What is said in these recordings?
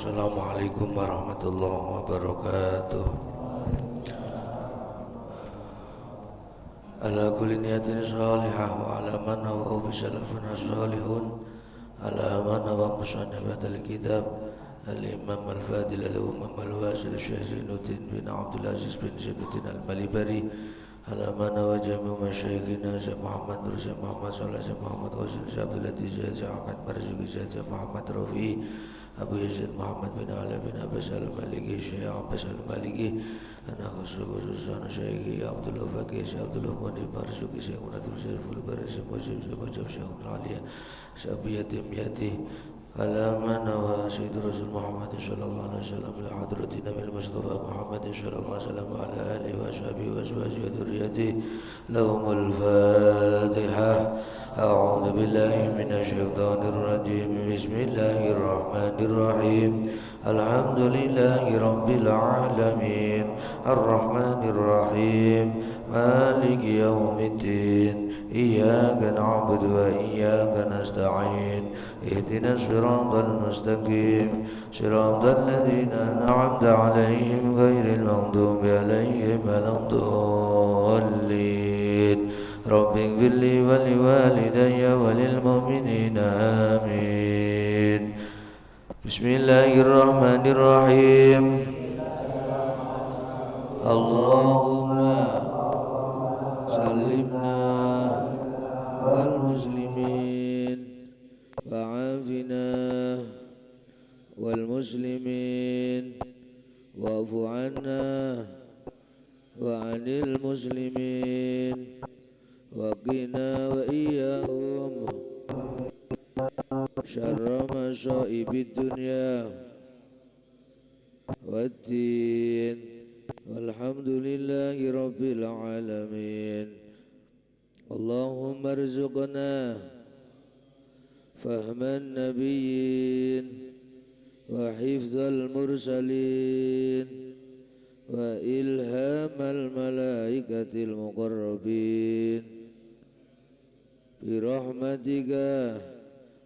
Assalamualaikum warahmatullahi wabarakatuh. Ala kulli niyatin salihah wa ala man wa bi salafina salihun ala man wa musannafatul kitab al-imam al-fadil al-umam al-wasil Syekh Zainuddin bin Abdul Aziz bin Zainuddin al-Malibari ala man wa jami'u masyayikhina Syekh Muhammad Nur Syekh Muhammad Salih Syekh Muhammad Qasim Syekh Abdul Latif Syekh Ahmad Marzuki Syekh Muhammad Rafi Abu Yazid Muhammad bin Ali bin Abbas al-Maliki Syekh Abbas al-Maliki anak khususan Syekh Abdullah Fakih Syekh Abdullah Mani Marzuki Syekh Munatul Syekh Fulbari Syekh Mujib Syekh Mujib Syekh Aliyah Syekh Biyatim Yati alaman wa Sayyid Rasul Muhammad sallallahu alaihi wasallam ila hadrati Nabi Mustafa Muhammad sallallahu alaihi wasallam wa ala alihi wa sahbihi wa azwajihi wa dhurriyyatihi lahumul Fatihah. أعوذ بالله من الشيطان الرجيم بسم الله الرحمن الرحيم الحمد لله رب العالمين الرحمن الرحيم مالك يوم الدين إياك نعبد وإياك نستعين اهدنا الصراط المستقيم صراط الذين أنعمت عليهم غير المغضوب عليهم ولا الضالين رب اغفر لي ولوالدي وللمؤمنين آمين. بسم الله الرحمن الرحيم. اللهم سلمنا والمسلمين وعافنا والمسلمين واعف عنا وعن المسلمين وقنا وإياهم شر مصائب الدنيا والدين والحمد لله رب العالمين. اللهم ارزقنا فهم النبيين وحفظ المرسلين وإلهام الملائكة المقربين برحمتك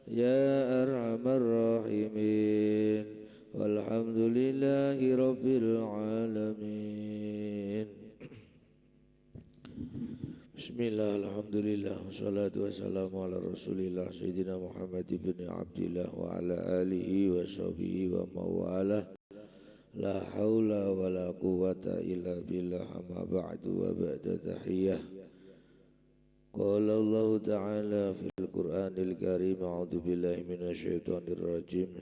يا أرحم الراحمين والحمد لله رب العالمين. Bismillah, alhamdulillah, wassalatu wassalamu ala rasulillah Sayyidina Muhammad ibn Abdillah wa ala alihi wa sahbihi wa mawalah. La hawla wa la quwwata illa billah amma ba'du wa ba'da tahiyyah. Qala Allah ta'ala fil Qur'anil Karim a'udzu billahi minasy syaithanir rajim.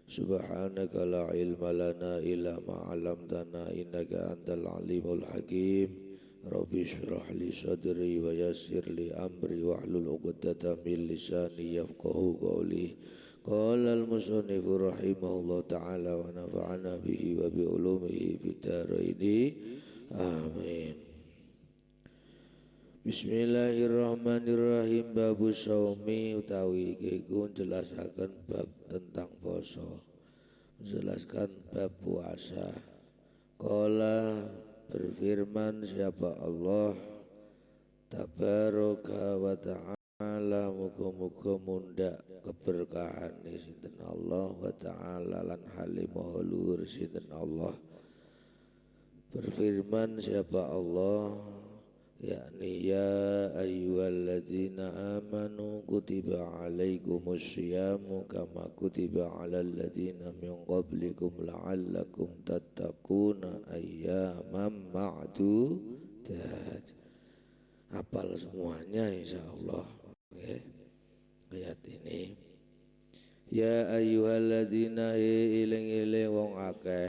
Subhanaka la ilma lana illa ma 'allamtana innaka antal alimul hakim. Rabbi shrah li sadri wa yassir li amri wahlul 'uqdatam min lisani yafqahu qawli. Qala al-musannifu rahimahullah ta'ala wa nafa'ana bihi wa bi ulumihi fid dharaini amin. Bismillahirrahmanirrahim. Babu shaumi utawi iku jelasaken bab tentang poso, menjelaskan bab puasa. Qala berfirman siapa Allah tabaraka wa ta'ala, muga-muga mundak keberkahan sinten Allah wa ta'ala lan halimah luhur sinten Allah. Berfirman siapa Allah, yakni ya ayyuhalladzina amanu kutiba alaikumus syiyamu kama kutiba alal ladzina min qablikum la'allakum tattaquna ayyaman ma'dudat. Hafal semuanya insyaallah. Okay. Ayat ini ya ayyuhalladzina iling-iling wong akeh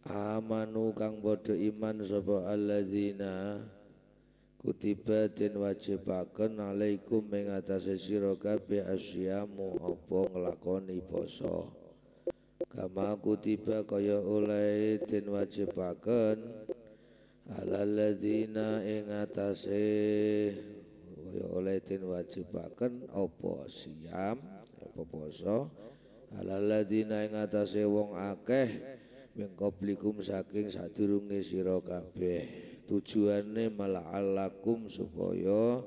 amanu kang padha iman sapa alladzina kutiba den wajibaken alaikum ing atase sira kabeh asyamu apa nglakoni poso kama kutiba kaya oleh den wajibaken alalladzina ing atase kaya oleh den wajibaken apa siam apa poso alalladzina ing atase wong akeh min qablikum saking sadurunge sira kabeh. Tujuane mala'allakum supaya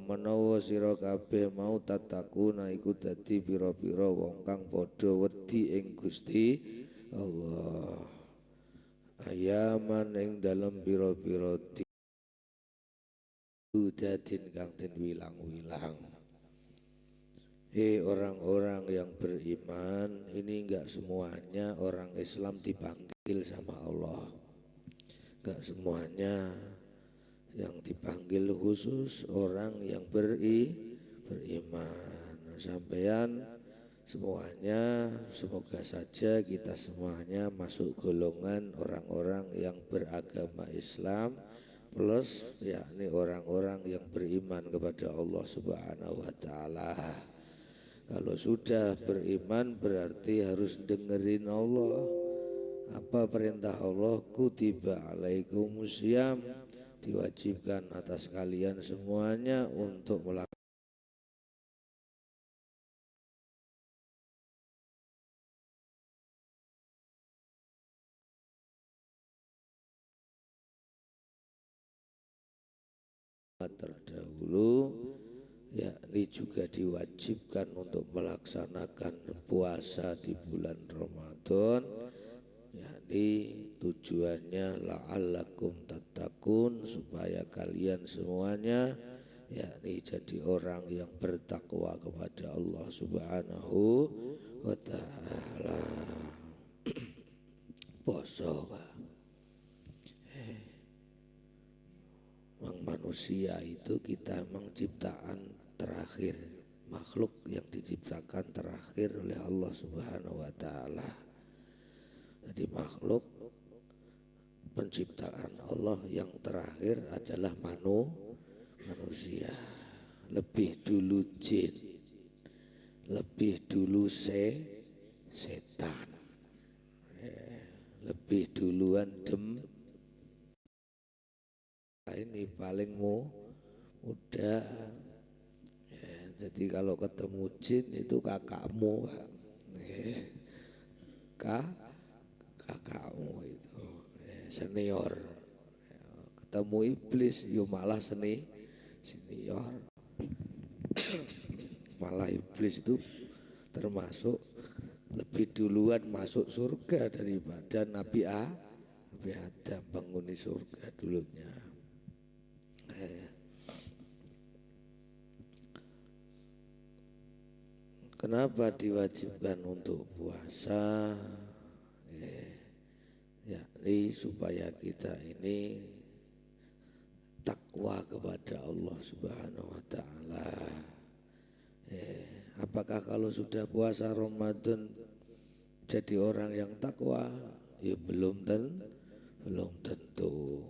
menawa sira kabeh mau tatakuna iku dadi pira-pira wong kang padha wedi ing Gusti Allah. Ayaman ing dalem pira-pira dudadin kang den wilang-wilang. Orang-orang yang beriman, ini enggak semuanya orang Islam dipanggil sama Allah. Enggak semuanya yang dipanggil, khusus orang yang beriman. Sampean semuanya, semoga saja kita semuanya masuk golongan orang-orang yang beragama Islam plus yakni orang-orang yang beriman kepada Allah Subhanahu wa taala. Kalau sudah beriman berarti harus dengerin Allah. Apa perintah Allah? Kutiba alaikumusiyam, diwajibkan atas kalian semuanya untuk melakukan terdahulu, yakni juga diwajibkan untuk melaksanakan puasa di bulan Ramadan, yakni tujuannya la'allakum tattaqun, supaya kalian semuanya yakni jadi orang yang bertakwa kepada Allah Subhanahu wa taala. Poso Pak. Manusia itu kita memang ciptaan terakhir, makhluk yang diciptakan terakhir oleh Allah Subhanahu wa taala. Jadi makhluk penciptaan Allah yang terakhir adalah manusia. Lebih dulu jin, lebih dulu setan, lebih duluan ini paling muda. Jadi kalau ketemu jin itu kakakmu, kakakmu itu senior. Ketemu iblis yo malah senior. Malah iblis itu termasuk lebih duluan masuk surga daripada Nabi Adam, penghuni surga dulunya. Kenapa diwajibkan untuk puasa? Yakni supaya kita ini takwa kepada Allah Subhanahu wa taala. Apakah kalau sudah puasa Ramadan jadi orang yang takwa? Ya belum tentu.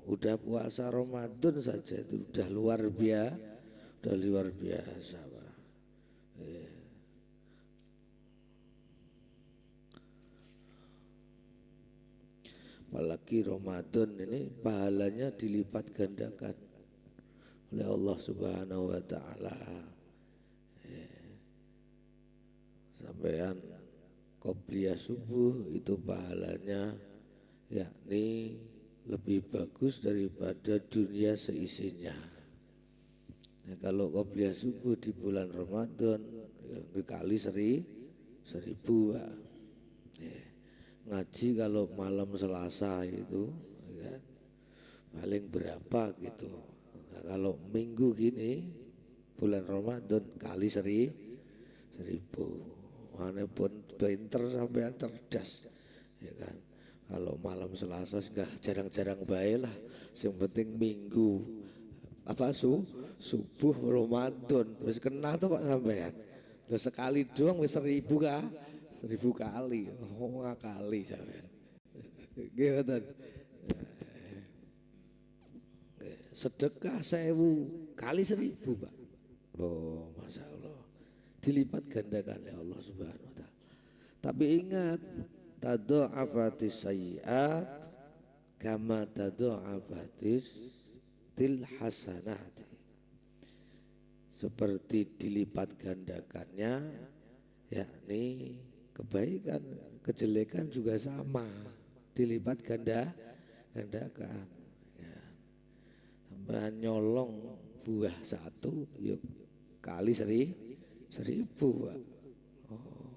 Udah puasa Ramadan saja itu udah luar biasa, Pak. Apalagi Ramadan ini pahalanya dilipat gandakan oleh Allah Subhanahu wa taala. Sampean qobliyah subuh itu pahalanya yakni lebih bagus daripada dunia seisinya. Nah, kalau qobliyah subuh di bulan Ramadan dikali 1000 Pak. Ngaji kalau malam Selasa itu kan, paling berapa gitu. Nah, kalau minggu gini bulan Ramadan kali 1000. Mana pun pinter sampean cerdas, ya kan. Kalau malam Selasa jarang-jarang baik lah. Yang penting minggu subuh Ramadan wis kena tuh Pak sampean. Terus sekali doang wis 1000 kah? 1000 kali. Oh ngakali sampean. Gimana? Sedekah 1000 kali 1000 Pak. Loh, Masya Allah. Dilipat gandakan oleh Allah Subhanahu wa taala. Tapi ingat, tadha'afatis sayyi'at kama tadha'afatis til hasanat. Seperti dilipat gandakannya, yakni kebaikan, kejelekan juga sama dilipat gandakan. Ya. Sampai nyolong buah satu yuk kali 1000 Pak. Oh.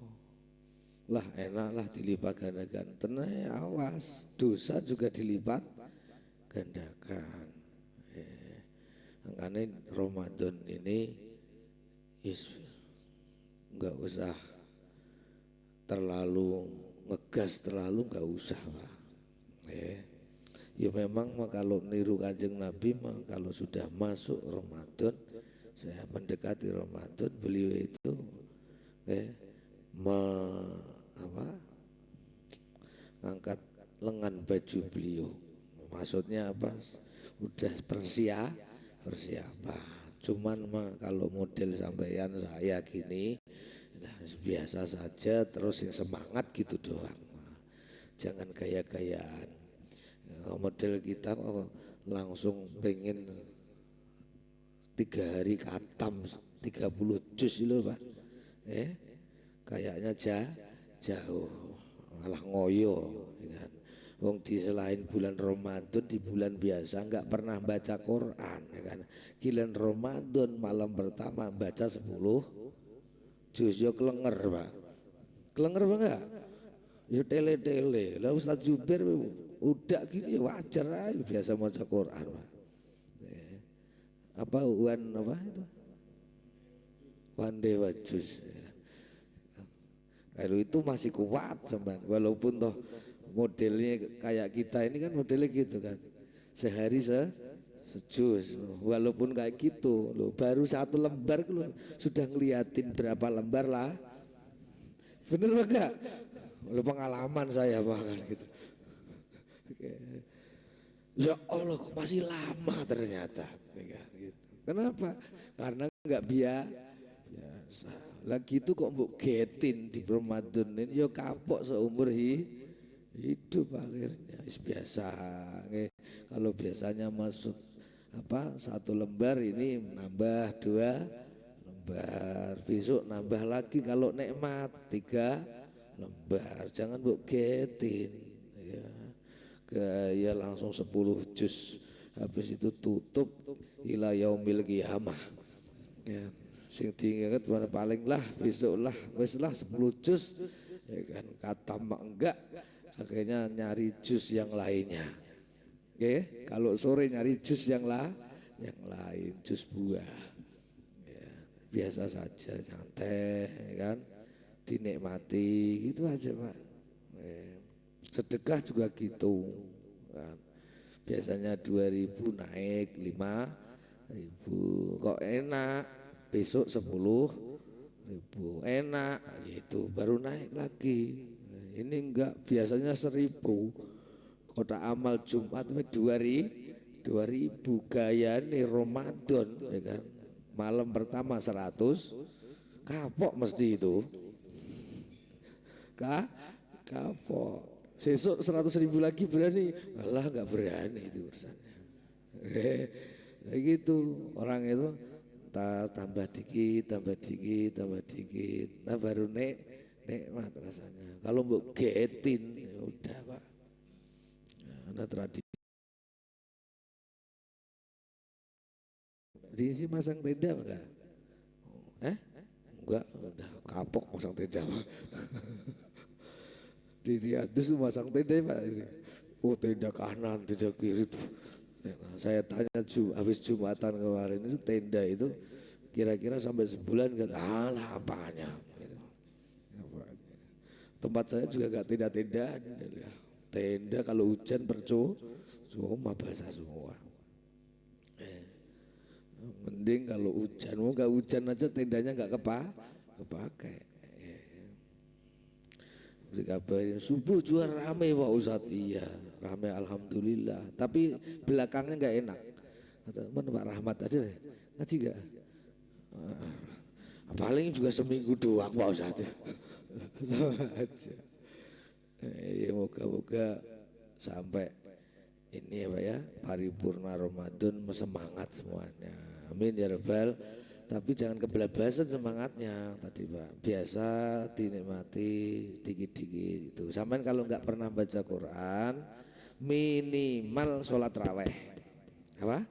Lah enak lah dilipat gandakan. Tenang awas, dosa juga dilipat gandakan. Makanya Ramadan ini nggak usah terlalu ngegas, terlalu nggak usah Pak. Ya memang kalau niru Kanjeng Nabi mah kalau sudah masuk Ramadan, saya mendekati Ramadan, beliau itu ngangkat lengan baju beliau. Maksudnya apa? Udah persiapan. Cuman mah kalau model sampeyan saya gini, nah, biasa saja terus yang semangat gitu doang. Jangan gaya-gayaan. Model kita langsung pengen 3 hari katam 30 juz itu Pak. Kayaknya jauh malah ngoyo kan. Wong di selain bulan Ramadan di bulan biasa nggak pernah baca Quran ya kan. Giliran Ramadan malam pertama baca 10 juz yo kelenger Pak. Kelenger Pak enggak? Yo tele-tele. Lah Ustaz Jubair udah gini wajar aja biasa baca Quran Pak. Apa itu? One day one juz. Kalau itu masih kuat sampean, walaupun toh modelnya kayak kita ini kan modelnya gitu kan, sehari sejus, walaupun kayak gitu loh, baru 1 lembar keluar sudah ngeliatin berapa lembar lah, bener enggak? Lo pengalaman saya bahkan gitu. Ya Allah kok masih lama ternyata, gitu. Kenapa? Karena nggak biasa. Lagi itu kok mbok getin di Ramadan ini ya kapok seumur hidup akhirnya biasa. Kalau biasanya masuk 1 lembar ini nambah 2 lembar, besok nambah lagi kalau nikmat 3 lembar. Jangan mbok getin ya. Gaya langsung 10 juz, habis itu tutup ila yaumil qiyamah ya. Sing diingat mana paling lah besok lah wis lah 10 juz ya kan, kata mak enggak akhirnya nyari juz yang lainnya. Kalau sore nyari juz yang lain, juz buah ya, biasa saja santai kan, dinikmati gitu aja Pak. Sedekah juga gitu kan. Biasanya 2.000 naik 5.000, kok enak besok 10.000 enak gitu baru naik lagi. Ini enggak, biasanya 1.000 kotak amal Jumat 2.000 gaya nih Ramadan ya kan. Malam pertama 100 kapok mesti itu kapok. Besok 100.000 lagi berani? Alah nggak berani itu urusannya. Kayak gitu orang itu tambah dikit, nah baru nikmat rasanya. Kalau mbok getin ya udah Pak. Ada tradisi. Di sini masang tenda enggak? Enggak, udah kapok masang tenda Pak. Di Riyadus masang tenda Pak. Oh tenda kanan, tenda kiri tuh. Saya tanya habis Jumatan kemarin itu tenda itu kira-kira sampai sebulan kan? Alah apanya? Gitu. Tempat saya juga gak tenda-tenda. Tenda kalau hujan cuma basah semua. Mending kalau hujan, mau gak hujan aja tendanya gak kepakai. Dikabarin subuh juga rame Pak Ustadz. Iya rame alhamdulillah, tapi belakangnya nggak enak. Kata mana Pak Rahmat aja deh ngaji gak? Paling juga seminggu doang Pak Ustadz. Sama aja. Ya moga-moga sampai ini ya Pak ya, paripurna Ramadan semangat semuanya. Amin ya Rabbal. Tapi jangan kebelabasan semangatnya tadi Pak. Biasa dinikmati dikit-dikit itu. Sampai kalau nggak pernah baca Quran, minimal sholat raweh. Apa?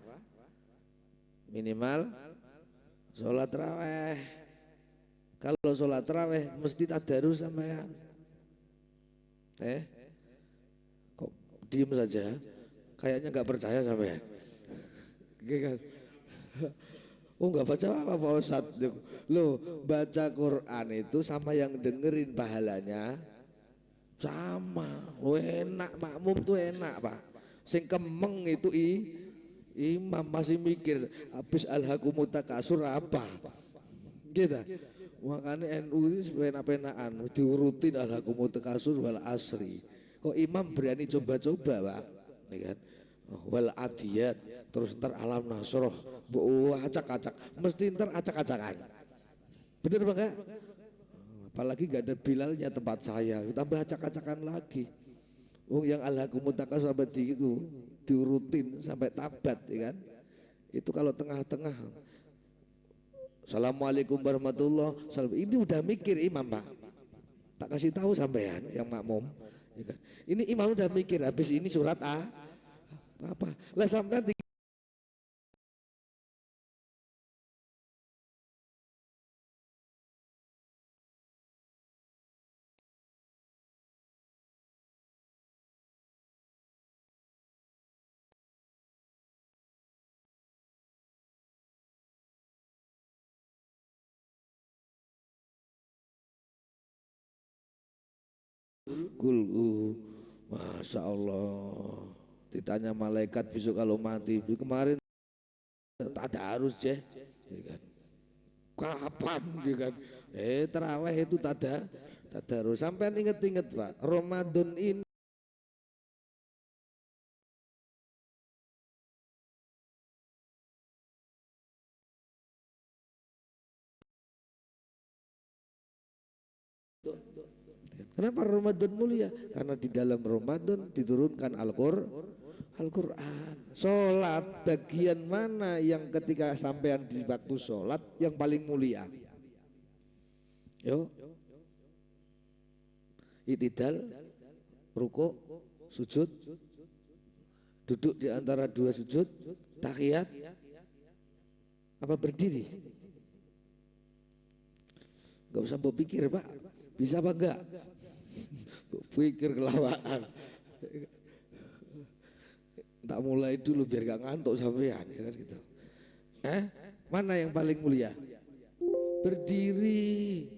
minimal sholat tarawih. Kalau sholat tarawih mesti tadarus sampean. Kok diem saja? Kayaknya nggak percaya sampean. Kan? Oh nggak baca apa Pak Ustadz? Loh baca Quran itu sama yang dengerin pahalanya sama. Lo enak, makmum tuh enak Pak. Sing kemeng itu imam masih mikir habis alhaqumut takasur apa gitu. Makanya NU itu pena-penaan diurutin alhaqumut takasur wal asri. Kok imam berani coba-coba Pak, ya kan? Wal adiyat, terus ntar alam nasroh, acak-acak, mesti ntar acak-acakan. Bener Pak enggak? Apalagi gak ada Bilalnya tempat saya, tambah acak-acakan lagi. Yang alhaqumut takasur sampai itu diurutin sampai tabat, ya kan? Itu kalau tengah-tengah Assalamualaikum warahmatullahi wabarakatuh. Ini udah mikir imam Pak. Tak kasih tahu sampean yang makmum, ya kan? Ini imam udah mikir habis ini surat apa? Lah sampean kulhu, masya Allah. Ditanya malaikat besok kalau mati, kemarin tak ada harus ya kan? Kapan ya kan? Tarawih itu tak ada harus. Sampai inget-inget Pak, Ramadan ini kenapa Ramadan mulia? Karena di dalam Ramadan diturunkan Al-Quran. Sholat bagian mana yang ketika sampean di waktu sholat yang paling mulia? Yo, itidal, ruku, sujud, duduk di antara dua sujud, tahiyat, apa berdiri? Gak usah berpikir Pak, bisa apa enggak? Pikir kelawaan. Tak mulai dulu biar gak ngantuk sampean, ya kan gitu. Mana yang paling mulia? Berdiri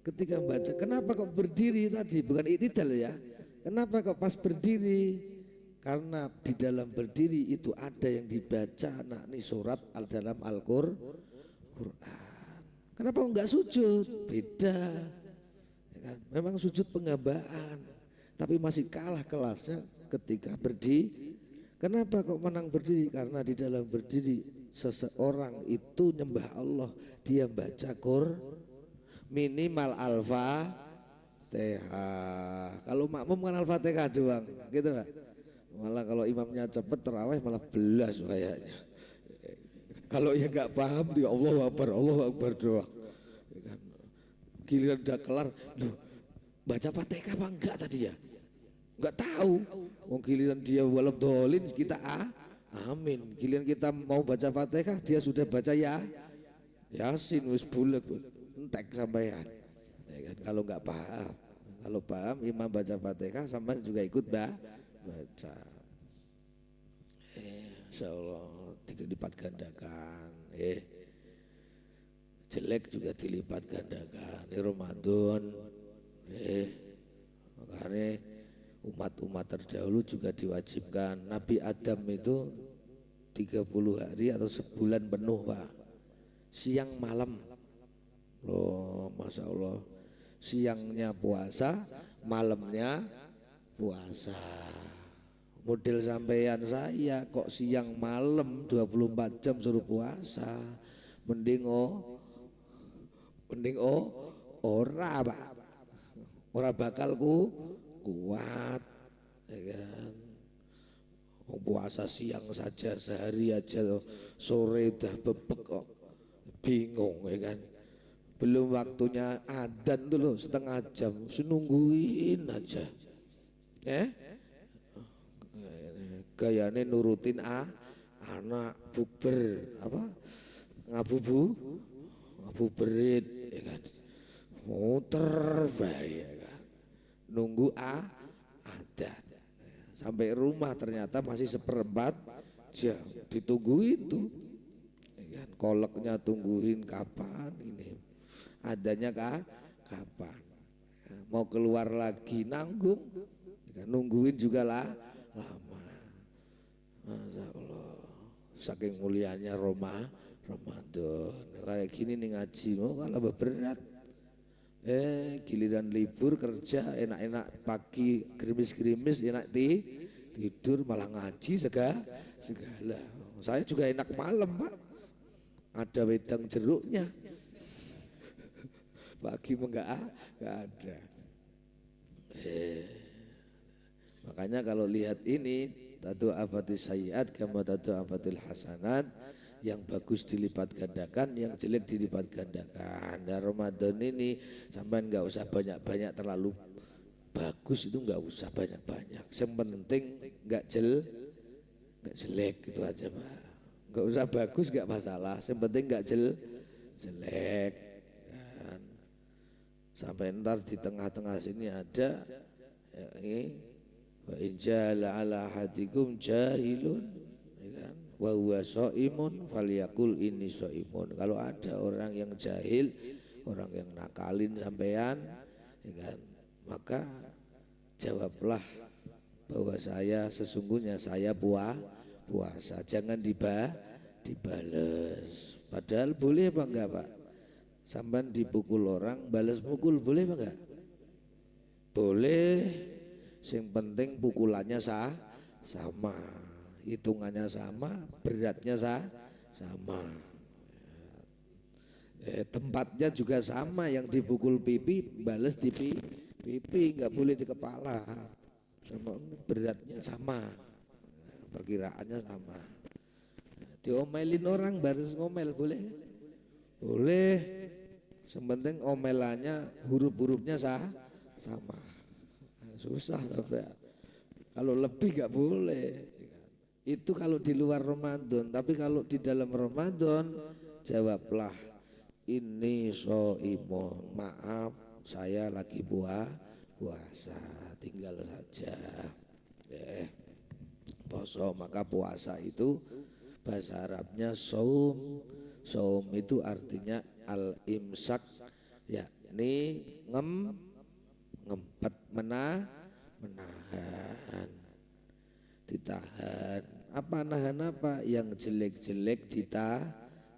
ketika baca. Kenapa kok berdiri tadi? Bukan itidal ya. Kenapa kok pas berdiri? Karena di dalam berdiri itu ada yang dibaca nakni surat dalam Al-Quran. Kenapa enggak sujud? Beda. Ya kan? Memang sujud penghambaan, tapi masih kalah kelasnya ketika berdiri. Kenapa kok menang berdiri? Karena di dalam berdiri seseorang itu nyembah Allah, dia baca minimal Al-Fatihah. Kalau makmum kan Al-Fatihah doang, gitu Pak. Malah kalau imamnya cepet terawih malah belas kayaknya. Kalau ya nggak paham dia Allahu Akbar doang. Giliran udah kelar, baca Fatihah apa enggak tadi ya? Enggak tahu. Wong giliran dia walad dolin kita amin. Giliran kita mau baca Fatihah dia sudah baca Yasin wis bulet entek sampean. Ya kan? Kalau enggak paham. Kalau paham imam baca Fatihah sampean juga ikut baca. Insyaallah dilipat gandakan. Jelek juga dilipat gandakan. Ini Ramadan. Makanya umat-umat terdahulu juga diwajibkan. Nabi Adam itu 30 hari atau sebulan penuh Pak, siang malam. Loh Masya Allah, siangnya puasa, malamnya puasa. Model sampean saya kok siang malam 24 jam suruh puasa. Mending ora Pak, ora bakal kuat, ya kan? Puasa siang saja sehari aja, sore udah bebek kok, bingung ya kan? Belum waktunya adzan dulu setengah jam, nungguin aja, gayane nurutin anak bukber apa ngabuburit ya kan, muter bae ya kan, nunggu ada sampai rumah ternyata masih seperempat jam ditungguin tuh ya kan, koleknya tungguin kapan ini adanya kapan ya, mau keluar lagi nanggung ya kan, nungguin juga lah lama. Masya Allah, saking mulianya Ramadan kayak gini nih ngaji mau kalah berat. Giliran libur kerja enak-enak pagi gerimis-gerimis enak tidur malah ngaji segala. Saya juga enak malam Pak, ada wedang jeruknya. Pagi enggak ada. Makanya kalau lihat ini tatu afatis sayyiat kama tatu afatil hasanat, yang bagus dilipat gandakan, yang jelek dilipat gandakan. Dan Ramadan ini sampai nggak usah banyak-banyak terlalu bagus, itu nggak usah banyak-banyak. Yang penting nggak jelek gitu aja Pak. Nggak usah bagus nggak masalah. Yang penting nggak jelek. Kan. Sampai ntar di tengah-tengah sini ada ya, ini wa injala ala hatikum jahilun ya kan, wa huwa shaimun falyakul inni shaimun. Kalau ada orang yang jahil, orang yang nakalin sampean ya kan, maka jawablah bahwa saya sesungguhnya saya puasa, jangan dibales. Padahal boleh apa enggak Pak? Sampean dipukul orang balas pukul boleh apa enggak? Boleh. Yang penting pukulannya sama, hitungannya sama, beratnya sama, tempatnya juga sama. Yang dipukul pipi, balas di pipi, nggak boleh di kepala. Sama, beratnya sama, perkiraannya sama. Diomelin orang baru ngomel boleh? Boleh. Yang penting omelannya huruf-hurufnya sama. Susah tapi kalau lebih gak boleh. Itu kalau di luar Ramadan. Tapi kalau di dalam Ramadan jawablah ini shaimun, maaf saya lagi puasa, tinggal saja poso. Maka puasa itu bahasa Arabnya saum. Saum itu artinya al-imsak, yakni ngempet, menahan, ditahan. Apa nahan apa? Yang jelek-jelek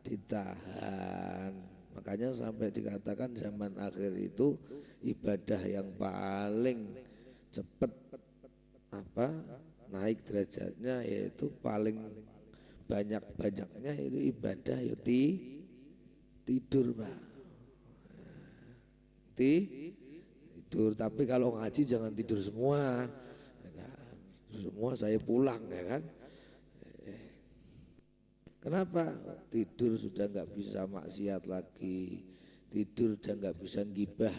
ditahan. Makanya sampai dikatakan zaman akhir itu ibadah yang paling cepat naik derajatnya, yaitu paling banyak-banyaknya itu ibadah yaitu tidur Pak. Tidur, tapi kalau ngaji jangan tidur semua ya kan? Semua saya pulang ya kan. Kenapa? Tidur sudah nggak bisa maksiat lagi, tidur udah nggak bisa gibah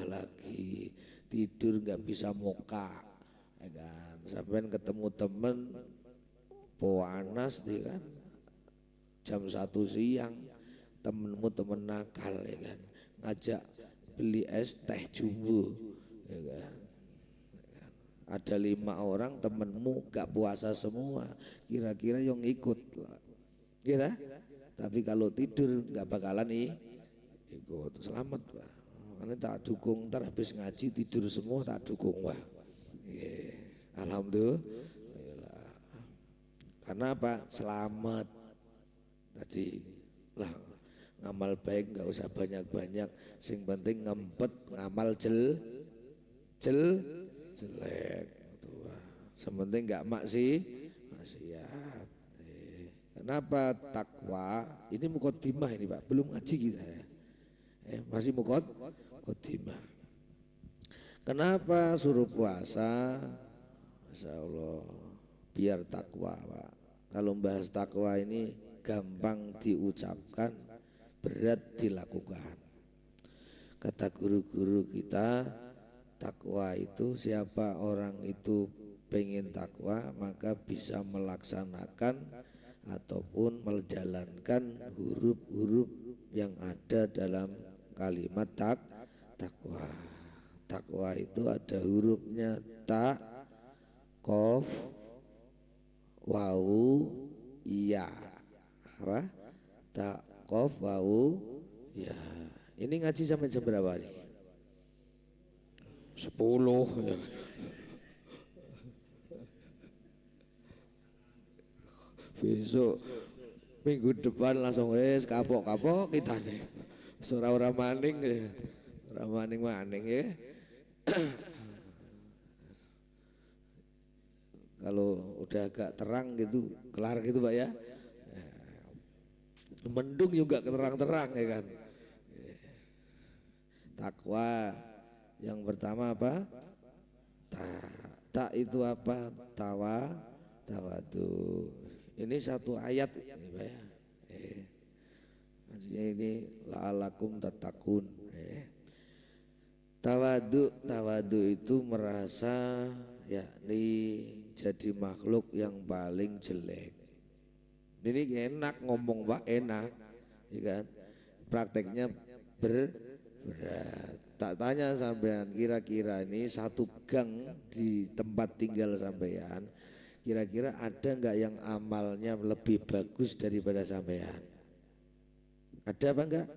lagi, tidur nggak bisa moka ya kan. Sampai ketemu temen panas ya kan, jam 1 siang temenmu temen nakal ya kan, ngajak beli es teh jumbo ya kan. Ada 5 orang temenmu gak puasa semua, kira-kira yang ikut gitu. Tapi kalau tidur gak bakalan ikut. Selamat Pak, karena tak dukung. Ntar habis ngaji tidur semua tak dukung Pak. Alhamdulillah. Karena apa? Selamat tadi lah. Ngamal baik nggak usah banyak-banyak, sing penting ngempet ngamal jelek itu. Sementing nggak maksiat. Kenapa takwa? Ini muqaddimah ini Pak, belum ngaji kita ya. Masih muqaddimah. Kenapa suruh puasa? Masya Allah, biar takwa Pak. Kalau bahas takwa ini gampang diucapkan, berat dilakukan. Kata guru-guru kita, takwa itu siapa orang itu pengen takwa maka bisa melaksanakan ataupun menjalankan huruf-huruf yang ada dalam kalimat takwa. Takwa itu ada hurufnya ta, qaf, wawu, ya. Apa? Ta, qaf, wawu, ya. Ini ngaji sampai jam berapa nih? 10 ya. Besok minggu depan langsung kapok-kapok kita nih. Ora maning ya. Ora maning-maning ya. Kalau udah agak terang gitu, kelar gitu Pak ya. Mendung juga terang-terang ya kan. Takwa yang pertama apa? Ta itu apa? Tawadu. Ini satu ayat ini Pak ya. Maksudnya ini la'alakum tatakun. Tawadu itu merasa yakni jadi makhluk yang paling jelek. Ini enak ngomong Pak, enak, ya kan? Prakteknya berat. Tak tanya sampean, kira-kira ini satu gang di tempat tinggal sampean, kira-kira ada nggak yang amalnya lebih bagus daripada sampean? Ada apa enggak?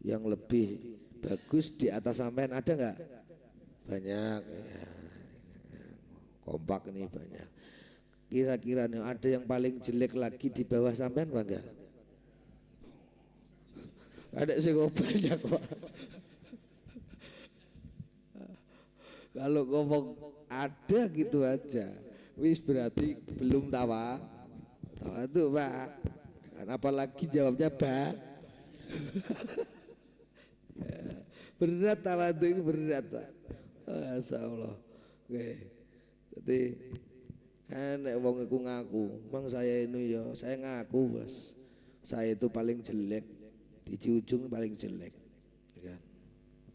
Yang lebih bagus di atas sampean ada enggak? Banyak ya. Kompak nih banyak. Kira-kira nih ada yang paling jelek lagi di bawah sampean apa enggak? Ada sih kok banyak Pak. Kalau ngomong ada gitu aja, wis berarti belum tawa tuh Pak. Kan apalagi jawabnya Pak. Berat tawadu itu berat Pak. Masya Allah. Oke. Jadi enek wong iku ngaku, "Mang saya ini ya, saya ngaku Bos. Saya itu paling jelek, di ujung paling jelek." Ya kan?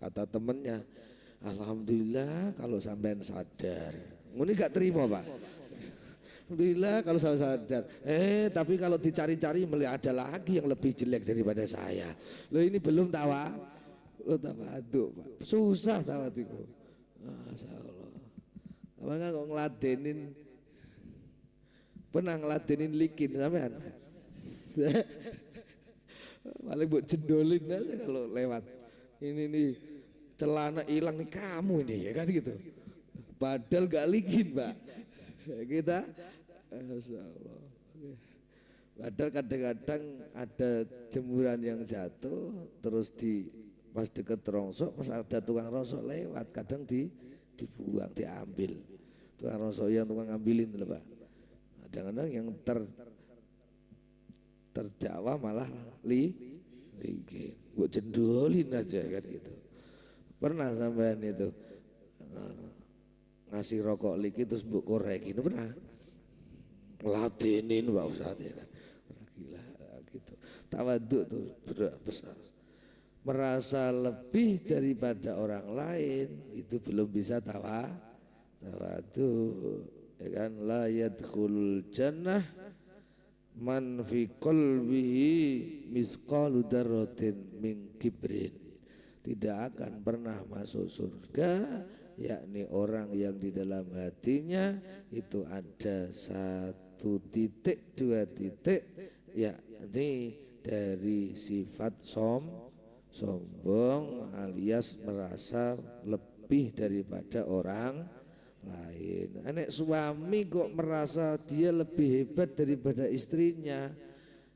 Kata temennya, "Alhamdulillah kalau sampean sadar." Ini gak terima Pak. Alhamdulillah kalau saya sadar. Tapi kalau dicari-cari melihat ada lagi yang lebih jelek daripada saya. Loh ini belum tawadu Pak. Susah tawadu. Masya Allah. Apa enggak kok ngeladenin? Pernah ngeladenin likin sampean? Paling buat jendolin aja kalau lewat. Ini nih celana hilang nih kamu ini ya kan gitu. Padahal gak likin Pak. Kita Masya Allah. Padahal kadang-kadang ada jemuran yang jatuh terus pas deket rongsok, pas ada tukang rongsok lewat kadang dibuang, diambil. Tukang rongsok yang tukang ngambilin loh Pak. Kadang-kadang yang terjawa malah likin. Buat jendolin aja kan gitu. Pernah sampean itu ngasih rokok liki terus mbok korekin, pernah ngeladenin Pak Ustaz ya kan. Gila gitu. Tawadhu tuh besar. Merasa lebih daripada orang lain itu belum bisa tawadhu ya kan. La yadkhulul jannah man fi qalbihi misqalu dzarratin min kibrin. Tidak akan pernah masuk surga yakni orang yang di dalam hatinya itu ada 1 titik 2 titik yakni dari sifat sombong alias merasa lebih daripada orang lain. Anak suami kok merasa dia lebih hebat daripada istrinya,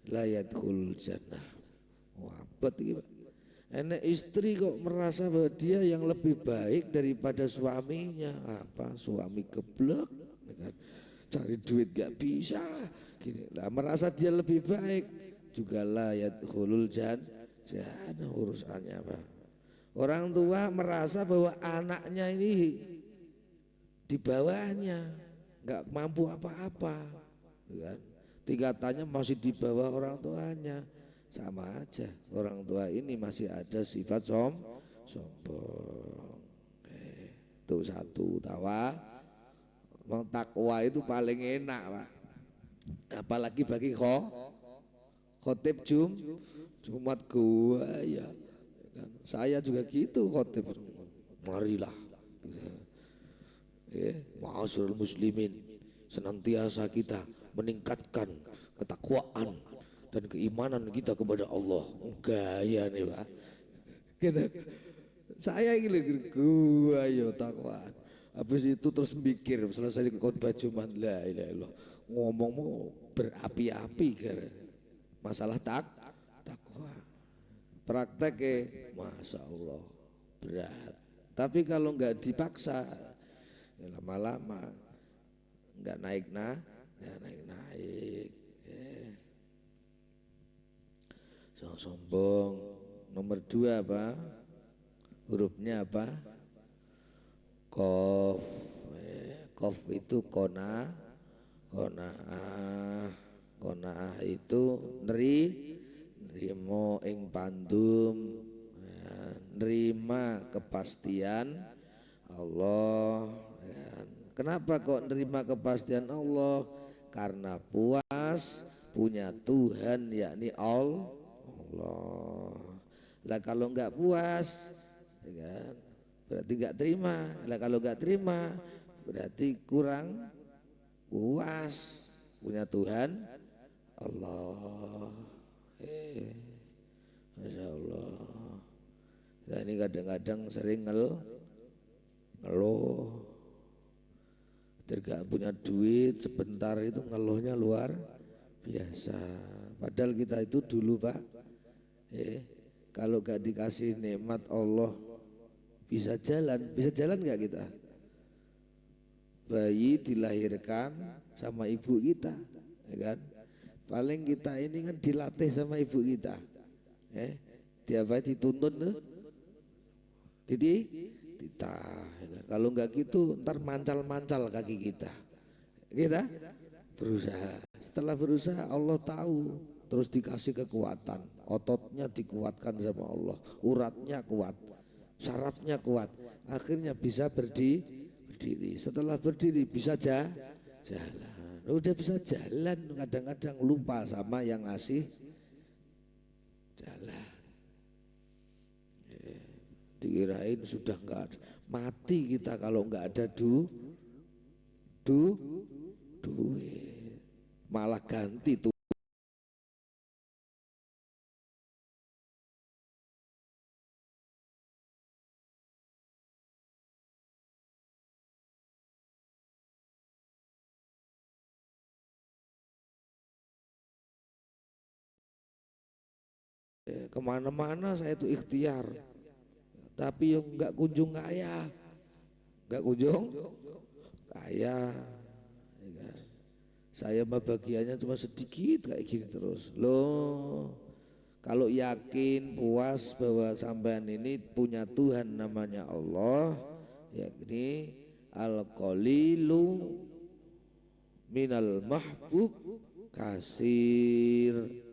layadkhul jannah. Wabet iki Pak. Enak istri kok merasa bahwa dia yang lebih baik daripada suaminya. Apa? Suami geblek kan? Cari duit gak bisa gini lah, merasa dia lebih baik juga layadkhulul jannah. Urusannya apa? Orang tua merasa bahwa anaknya ini di bawahnya, nggak mampu apa-apa, kan? Tingkatannya masih di bawah orang tuanya, sama aja. Orang tua ini masih ada sifat sombong. Itu satu Mau takwa itu paling enak Pak, apalagi bagi khotib Jumat gua ya kan. Saya juga gitu khotib, marilah ma'asyiral muslimin, senantiasa kita meningkatkan ketakwaan dan keimanan kita kepada Allah. Gaya nih Pak gitu. Saya ini gua yo takwaan. Habis itu terus mikir selesai khotbah Jumat, la ilaha illallah, ngomong mau berapi-api gara masalah takwa. Praktek masya Allah berat. Tapi kalau nggak dipaksa ya lama-lama nggak naik nggak naik. Sombong. Nomor 2 apa? Hurufnya apa? Kof. Kof itu konaah. Konaah itu nrimo ing pandum, nerima kepastian Allah. Kenapa kok nerima kepastian Allah? Karena puas punya Tuhan yakni Allah. Lah kalau nggak puas ya kan, berarti nggak terima. Lah kalau nggak terima berarti kurang puas punya Tuhan Allah. Masya Allah. Nah ini kadang-kadang sering ngeluh, tergak punya duit sebentar itu ngeluhnya luar biasa. Padahal kita itu dulu Pak, kalau gak dikasih nikmat Allah bisa jalan gak kita? Bayi dilahirkan sama ibu kita, ya kan? Paling kita ini kan dilatih sama ibu kita, tiap hari dituntun tuh, ditah. Ya kan? Kalau nggak gitu, ntar mancal-mancal kaki kita berusaha. Setelah berusaha Allah tahu, terus dikasih kekuatan, ototnya dikuatkan sama Allah, uratnya kuat, sarafnya kuat, akhirnya bisa berdiri. Setelah berdiri bisa jalan. Udah bisa jalan, kadang-kadang lupa sama yang ngasih jalan. Dikirain sudah nggak mati kita kalau nggak ada duit, malah ganti tuh. Kemana-mana saya itu ikhtiar, tapi yang nggak kunjung kaya, ya kan? Saya mah bagiannya cuma sedikit kayak gini terus loh. Kalau yakin puas bahwa sampean ini punya Tuhan namanya Allah, yakni al-qalilu minal mahbub kasir,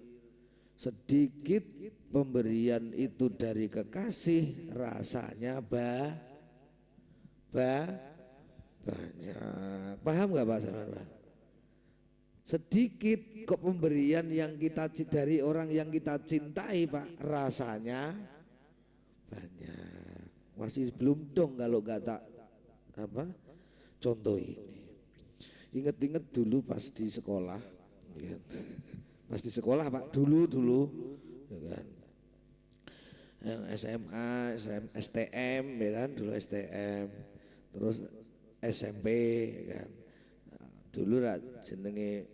sedikit pemberian itu dari kekasih rasanya banyak. Paham nggak Pak Saman? Sedikit kok pemberian yang kita dari orang yang kita cintai Pak, rasanya banyak. Masih belum dong kalau nggak tak contoh ini. Ingat-ingat dulu pas di sekolah, ya. Pas di sekolah Pak, dulu ya kan. Yang SMA, STM ya kan, dulu STM, terus SMP ya kan. Dulu jenenge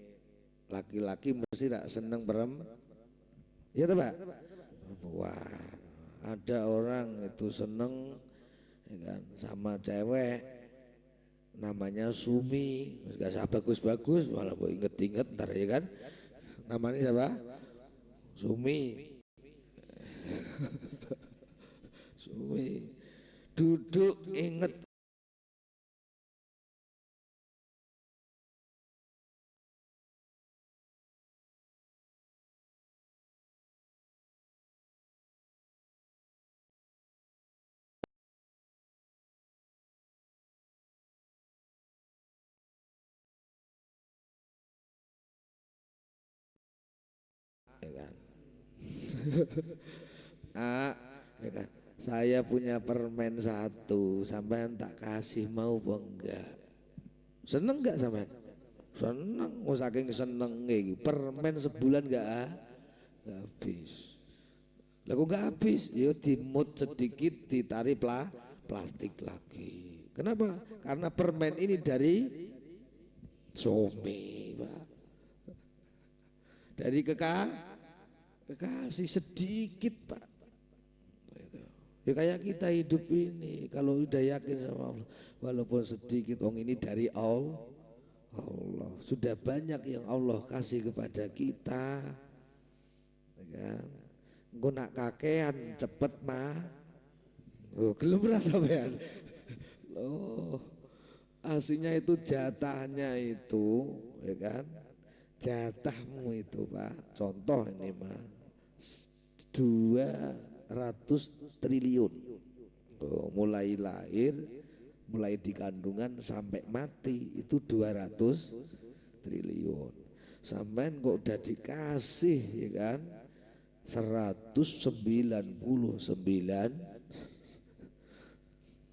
laki-laki mesti seneng ya tuh Pak. Wah, ada orang itu seneng ya kan sama cewek namanya Sumi, gak usah bagus-bagus malah gue inget-inget ntar ya kan. Namanya siapa? Sumi. Sumi duduk inget ya kan. A, ya kan. Saya punya permen 1, sampean tak kasih mau apa enggak? Seneng enggak sampean? Seneng, saking seneng permen sebulan enggak habis. Lah kok enggak habis? Ya dimut sedikit ditarik plastik lagi. Kenapa? Karena permen ini dari suami, Pak. Dari kekasih sedikit, Pak. Ya kayak kita hidup ini, kalau udah yakin sama Allah, walaupun sedikit, ini dari Allah. Sudah banyak yang Allah kasih kepada kita, ya kan? Engko nak kakean cepet mah, gelem rasa sampean. Aslinya itu jatahnya itu, ya kan? Jatahmu itu, Pak. Contoh ini mah 200 triliun. Mulai lahir, mulai di kandungan sampai mati itu 200 triliun. Sampai kok udah dikasih, ya kan, 199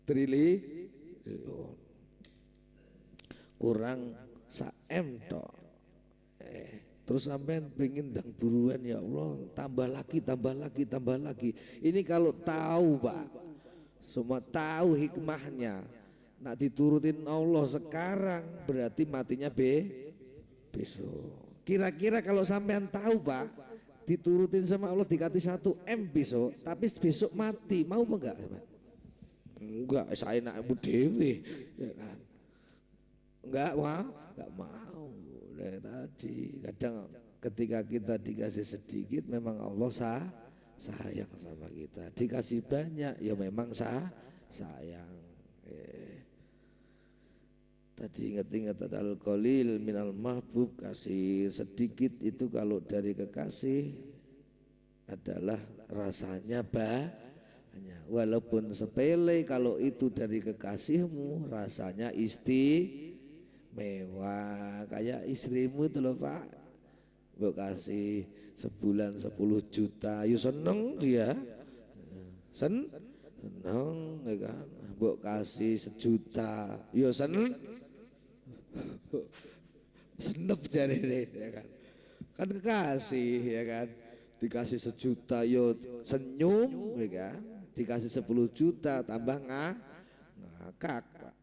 triliun, kurang sa-M tok. Terus sampean pengen dang buruan, ya Allah, tambah lagi. Ini kalau tahu, Pak, semua tahu hikmahnya, nak diturutin Allah sekarang berarti matinya besok. Kira-kira kalau sampean tahu, Pak, diturutin sama Allah dikasih 1 M besok, tapi besok mati, mau apa enggak? Enggak, saya nak dewe, ya kan? Enggak mau. Tadi kadang ketika kita dikasih sedikit memang Allah sayang sama kita, dikasih banyak ya memang sayang. Tadi ingat al-qalil minal mahbub, kasih sedikit itu kalau dari kekasih adalah rasanya banyak, walaupun sepele, kalau itu dari kekasihmu rasanya mewah. Kayak istrimu itu loh, Pak, mbok kasih sebulan 10 juta, yuk seneng dia, seneng, ya kan. Mbok kasih 1 juta, yuk seneng jari ini, ya kan. Kan kekasih, ya kan, dikasih 1 juta yuk senyum, ya kan. Dikasih 10 juta tambah ngakak, Pak.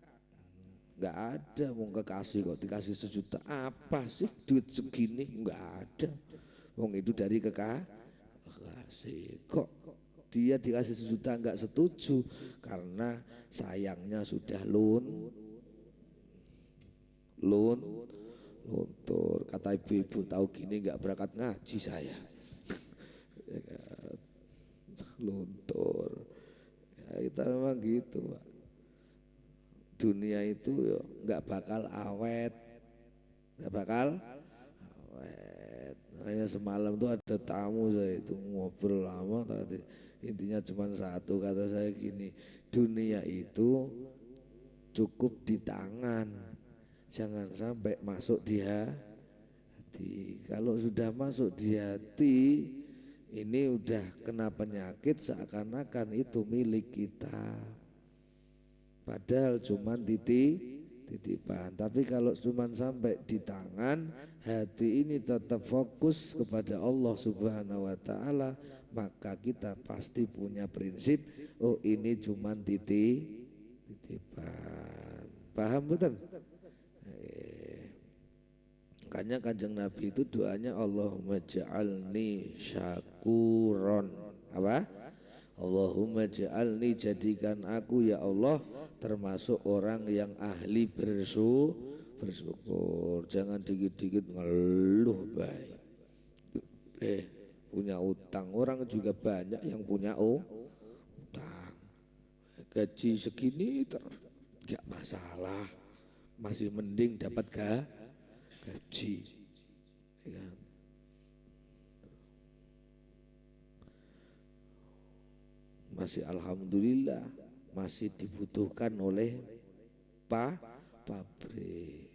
Enggak ada, mau kekasih kok dikasih 1 juta, apa sih duit segini, enggak ada. Wong itu dari kekasih, kok dia dikasih 1 juta enggak setuju, karena sayangnya sudah luntur. Kata ibu-ibu, tahu gini enggak berangkat ngaji saya. Luntur. Ya, kita memang gitu, Pak. Dunia itu nggak bakal awet. Hanya semalam tuh ada tamu saya itu ngobrol lama, tadi intinya cuma satu, kata saya gini, dunia itu cukup di tangan, jangan sampai masuk di hati. Kalau sudah masuk di hati, ini udah kena penyakit, seakan-akan itu milik kita. Padahal cuma titipan. Tapi kalau cuma sampai di tangan, hati ini tetap fokus kepada Allah Subhanahu wa Ta'ala, maka kita pasti punya prinsip, oh ini cuma titipan. Paham betul? Makanya Kanjeng Nabi itu doanya Allahumma ja'alni syakuron. Apa? Allahumma ja'alni, jadikan aku ya Allah termasuk orang yang ahli bersyukur. Jangan dikit-dikit ngeluh baik. Punya utang, orang juga banyak yang punya utang. Gaji segini gak masalah, masih mending dapat gaji, ya. Masih alhamdulillah, masih dibutuhkan oleh pabrik.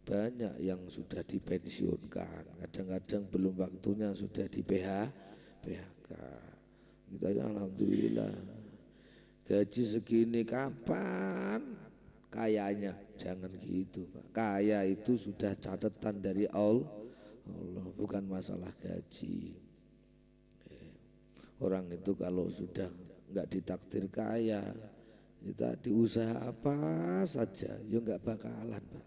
banyak yang sudah dipensiunkan, kadang-kadang belum waktunya sudah di PHK. Kita ya alhamdulillah. Gaji segini kapan kayanya? Jangan gitu Pak. Kaya itu sudah catatan dari Allah, bukan masalah gaji. Orang itu kalau sudah nggak ditakdir kaya, kita diusaha apa saja ya nggak bakalan Pak.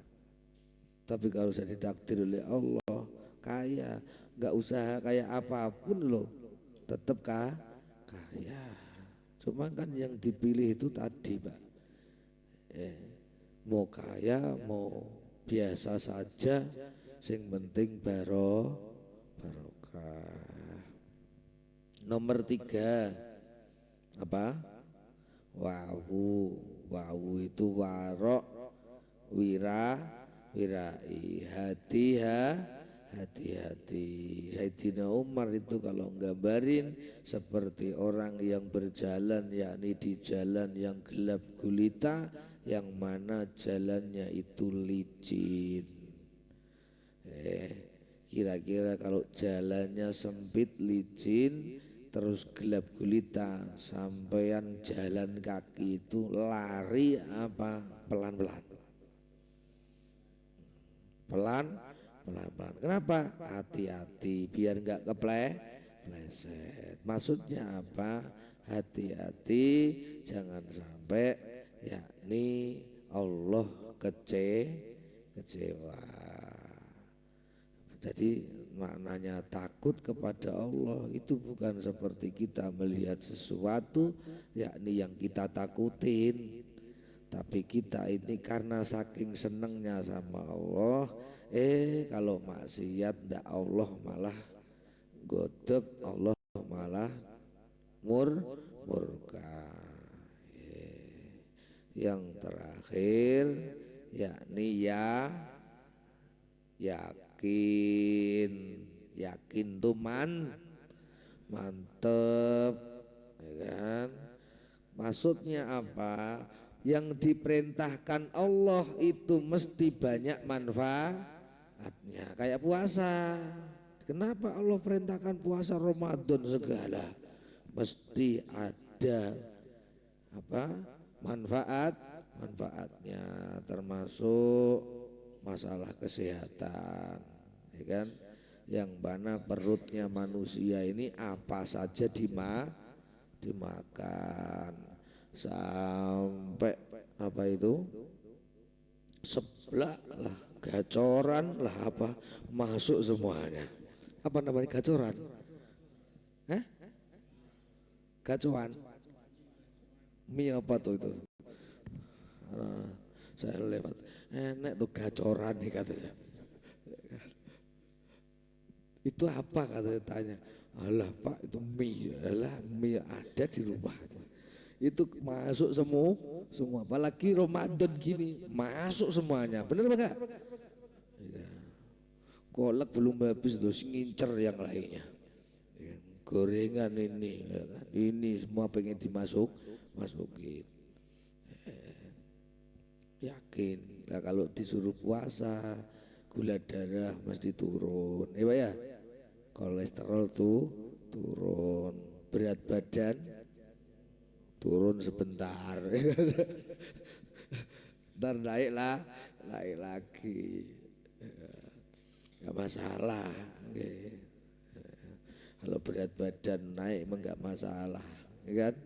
Tapi kalau sudah ditakdir oleh Allah kaya, nggak usaha kayak apapun loh tetap kaya. Cuma kan yang dipilih itu tadi Pak, mau kaya mau biasa saja, sing penting barokah. Nomor 3 apa? Wawu itu warok, wirai, hati-hati. Sayyidina Umar itu kalau nggambarin seperti orang yang berjalan, yakni di jalan yang gelap gulita, yang mana jalannya itu licin. Kira-kira kalau jalannya sempit licin terus gelap gulita, sampean jalan kaki itu lari apa pelan-pelan? Pelan-pelan. Kenapa? Hati-hati biar enggak kepleset. Maksudnya apa? Hati-hati jangan sampai yakni Allah kecewa. Jadi maknanya takut kepada Allah itu bukan seperti kita melihat sesuatu yakni yang kita takutin, tapi kita ini karena saking senengnya sama Allah, kalau maksiat ndak Allah malah godok, Allah malah murka. Yang terakhir yakni yakin tuh mantep, ya kan? Maksudnya apa? Yang diperintahkan Allah itu mesti banyak manfaatnya, kayak puasa. Kenapa Allah perintahkan puasa Ramadan segala? Mesti ada apa? Manfaatnya, termasuk masalah kesehatan, ya kan? Yang mana perutnya manusia ini apa saja dimakan, sampai apa itu seblak lah, gacoran lah, apa masuk semuanya. Apa namanya gacoran? Gacoan? Mie apa tuh itu? Saya lewat, enak tuh gacoran nih katanya. Itu apa katanya, tanya. Alah Pak itu mie, mie ada di rumah. Itu masuk semua, apalagi Ramadan gini masuk semuanya, bener enggak? Ya. Kolak belum habis terus ngincer yang lainnya. Ya. Gorengan ini, ya kan? Ini semua pengen masukin. Yakin lah kalau disuruh puasa gula darah mesti turun, ya Pak ya, kolesterol tuh turun, berat badan turun sebentar, ntar naik lagi, nggak masalah. Kalau berat badan naik emang nggak masalah, ya kan?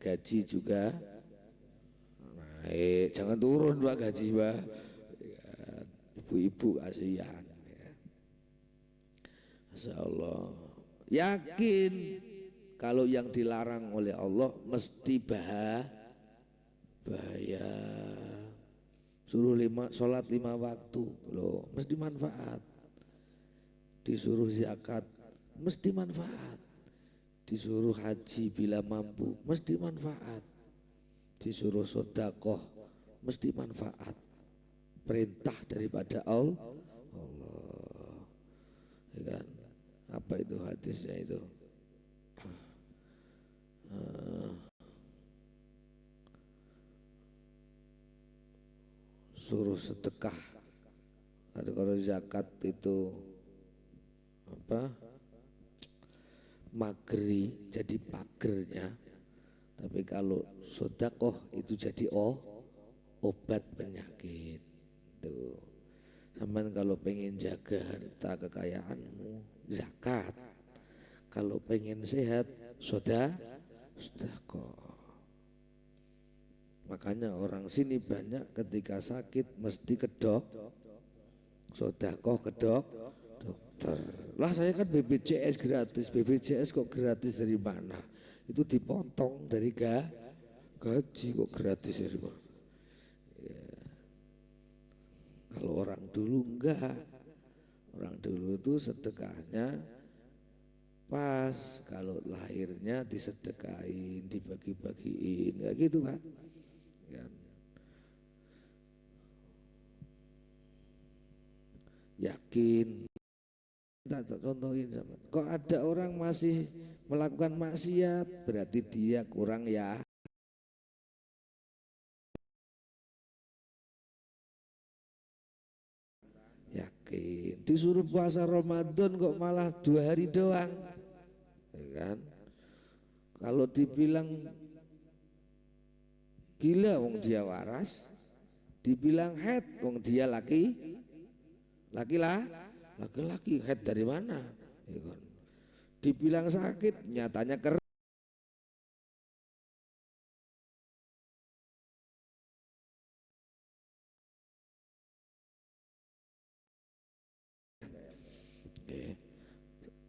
Gaji juga naik, jangan turun Pak gaji Pak. Ibu-ibu kasihan. Masya Allah. Yakin kalau yang dilarang oleh Allah mesti bahaya. Suruh sholat 5 waktu loh, mesti manfaat. Disuruh zakat mesti manfaat. Disuruh haji bila mampu mesti manfaat. Disuruh sedekah mesti manfaat. Perintah daripada Allah, ya kan? Apa itu hadisnya itu? Suruh sedekah Kalau zakat itu apa? Magri jadi pagernya. Tapi kalau sodakoh itu jadi obat penyakit. Tuh. Sampean kalau pengen jaga harta kekayaanmu zakat. Kalau pengen sehat sodakoh. Makanya orang sini banyak ketika sakit mesti ke sodakoh ke dokter. Lah saya kan BPJS gratis, BPJS kok gratis dari mana? Itu dipotong dari gaji kok gratis dari mana? Ya. Kalau orang dulu enggak, orang dulu itu sedekahnya pas, kalau lahirnya disedekahin, dibagi-bagiin, kayak gitu Pak. Ya. Yakin. Tak contohin sama. Kok ada orang masih melakukan maksiat, berarti dia kurang yakin. Disuruh puasa Ramadan kok malah 2 hari doang, ya kan? Kalau dibilang gila wong dia waras, dibilang head wong dia laki-laki head dari mana? Ya kan? Dibilang sakit, nyatanya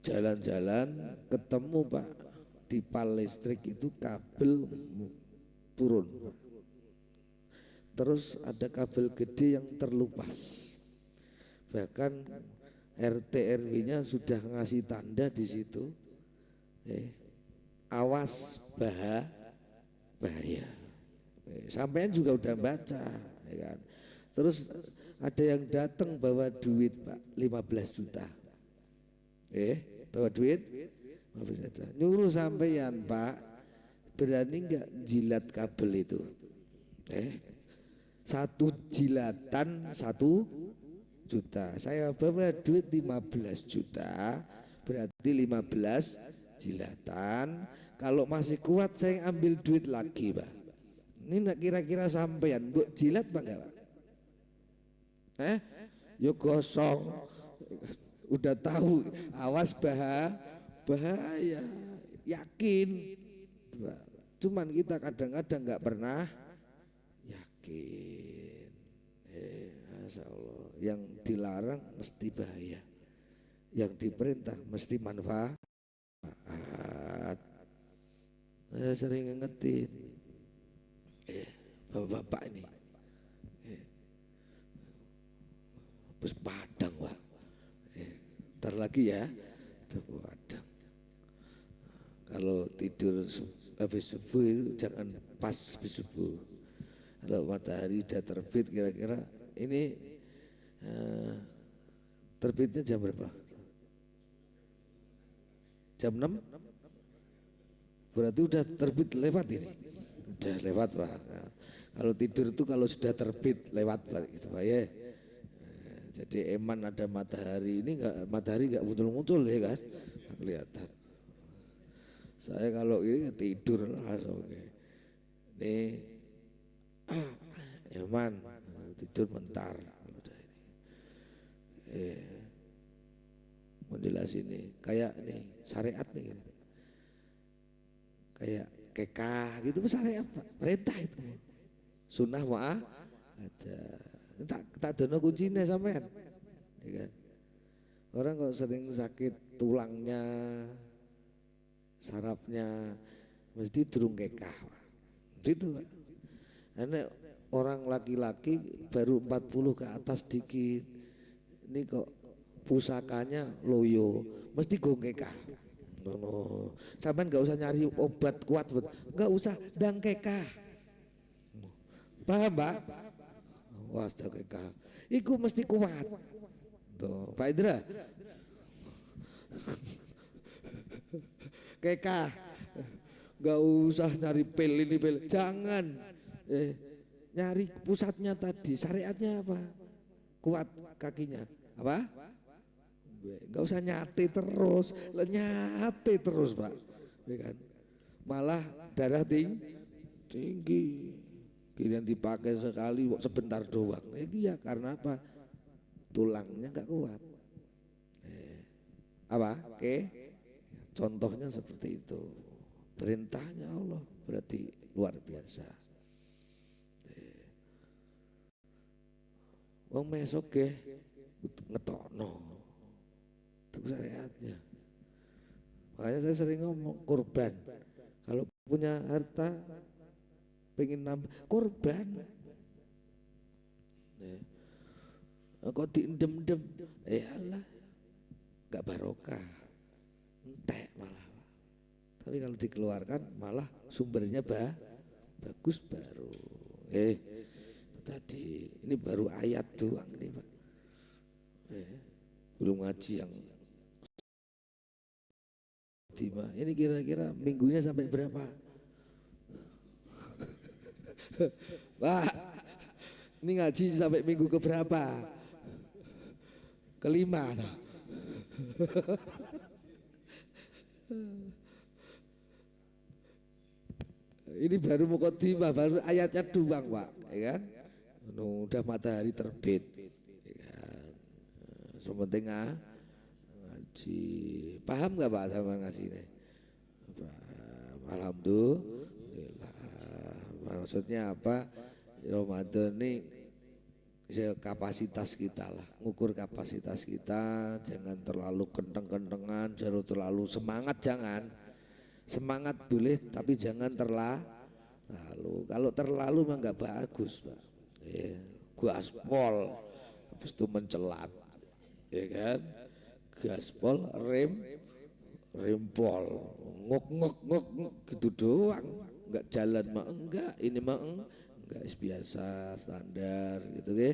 jalan-jalan ketemu Pak di pal listrik itu kabel turun, terus ada kabel gede yang terlupas, bahkan RT RW-nya sudah ngasih tanda di situ, awas bahaya. Sampean juga udah baca, ya kan? Terus ada yang datang bawa duit Pak 15 juta. Bawa duit 15 juta. Nyuruh sampean Pak, berani enggak jilat kabel itu? Satu jilatan 1 juta. Saya bawa duit 15 juta, berarti 15 jilatan. Kalau masih kuat saya ambil duit lagi Pak. Ini enggak kira-kira sampean buat jilat Pak enggak Pak? Yo gosong. Udah tahu awas bahaya, yakin. Cuman kita kadang-kadang nggak pernah yakin. Masya Allah, yang dilarang mesti bahaya, yang diperintah mesti manfaat. Saya sering ngingetin bapak-bapak ini, bus Padang Pak. Ntar lagi ya, Padang. Kalau tidur habis subuh itu jangan pas habis subuh. Kalau matahari udah terbit kira-kira ini terbitnya jam berapa? Jam 6? Berarti udah terbit lewat ini. Udah lewat Pak. Nah, kalau tidur itu kalau sudah terbit lewat Pak gitu Pak ya. Jadi eman ada matahari ini matahari nggak muncul-muncul ya kan, gak kelihatan. Saya kalau ini tidur langsung. Ini eman tidur bentar. Menjelas ini kayak nih syariat nih, kayak kekah gitu syariat Pak, perintah itu. Sunnah ma'ah ada. Tak dono kuncinya sampean, ya kan? Orang kok sering sakit tulangnya, sarafnya, mesti durung kekah. Itu karena orang laki-laki baru 40 ke atas dikit, ini kok pusakanya loyo, mesti gongkekah. No. Sampean nggak usah nyari obat kuat, nggak usah dangkekah. Paham Pak? Wastagfirullah. Iku mesti kuat. Tuh, Pak Indra. Kekah. Gak usah nyari pil ini pil. Jangan. Nyari pusatnya tadi. Syariatnya apa? kuat kakinya. Apa? Enggak usah nyate terus, nyate terus Pak. Ya kan? Malah darah tinggi. Kemudian dipakai sekali sebentar doang. Iya karena apa? Tulangnya enggak kuat. Apa? Oke. Contohnya seperti itu. Perintahnya Allah berarti luar biasa. Wong mesok ngetokno. Itu syariatnya. Makanya saya sering ngomong korban. Kalau punya harta pengen nambah korban. Kok diendem-endem? Allah, nggak barokah, entek malah. Tapi kalau dikeluarkan malah sumbernya bagus baru. Tadi ini baru ayat doang ini Pak. Belum ngaji yang ini kira-kira minggunya sampai berapa? Pak, ini ngaji sampai minggu ke berapa? Kelima. Ini baru mukadimah, baru ayatnya doang Pak, ya kan? Udah matahari terbit, ya kan? Sementing ngaji, paham nggak Pak sama ngasih ini? Alhamdulillah. Maksudnya apa? Ramadan ini kapasitas kita lah, ngukur kapasitas kita, jangan terlalu kenteng-kentengan, jangan terlalu semangat, jangan. Semangat boleh, tapi jangan terlalu. Kalau terlalu mah nggak bagus Pak. Gaspol, habis itu mencelat, ya kan? Gaspol, rempol, ngok gitu doang, nggak jalan mah enggak, ini mah enggak, biasa standar gitu ya,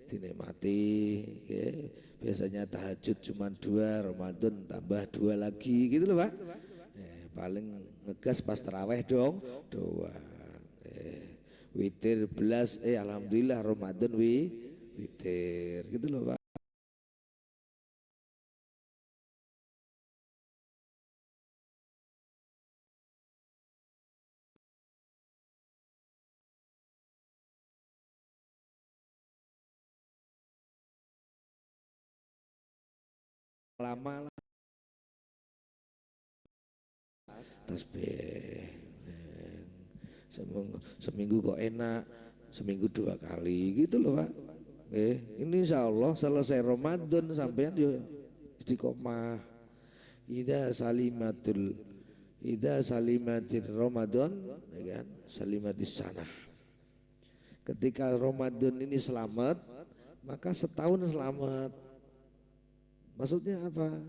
dinikmati ya. Biasanya tahajud cuma 2, Ramadan tambah 2 lagi gitu loh Pak. Paling ngegas pas taraweh doang. Witir belas, alhamdulillah Ramadan witir gitu loh Pak. Lama lah tasbih seminggu kok enak, seminggu 2 kali gitu loh Pak. Ini insya Allah selesai Ramadan sampean yo istiqomah. Idza salimatir Ramadan, ya kan? Salimatis sanah. Ketika Ramadan ini selamat, maka setahun selamat. Maksudnya apa?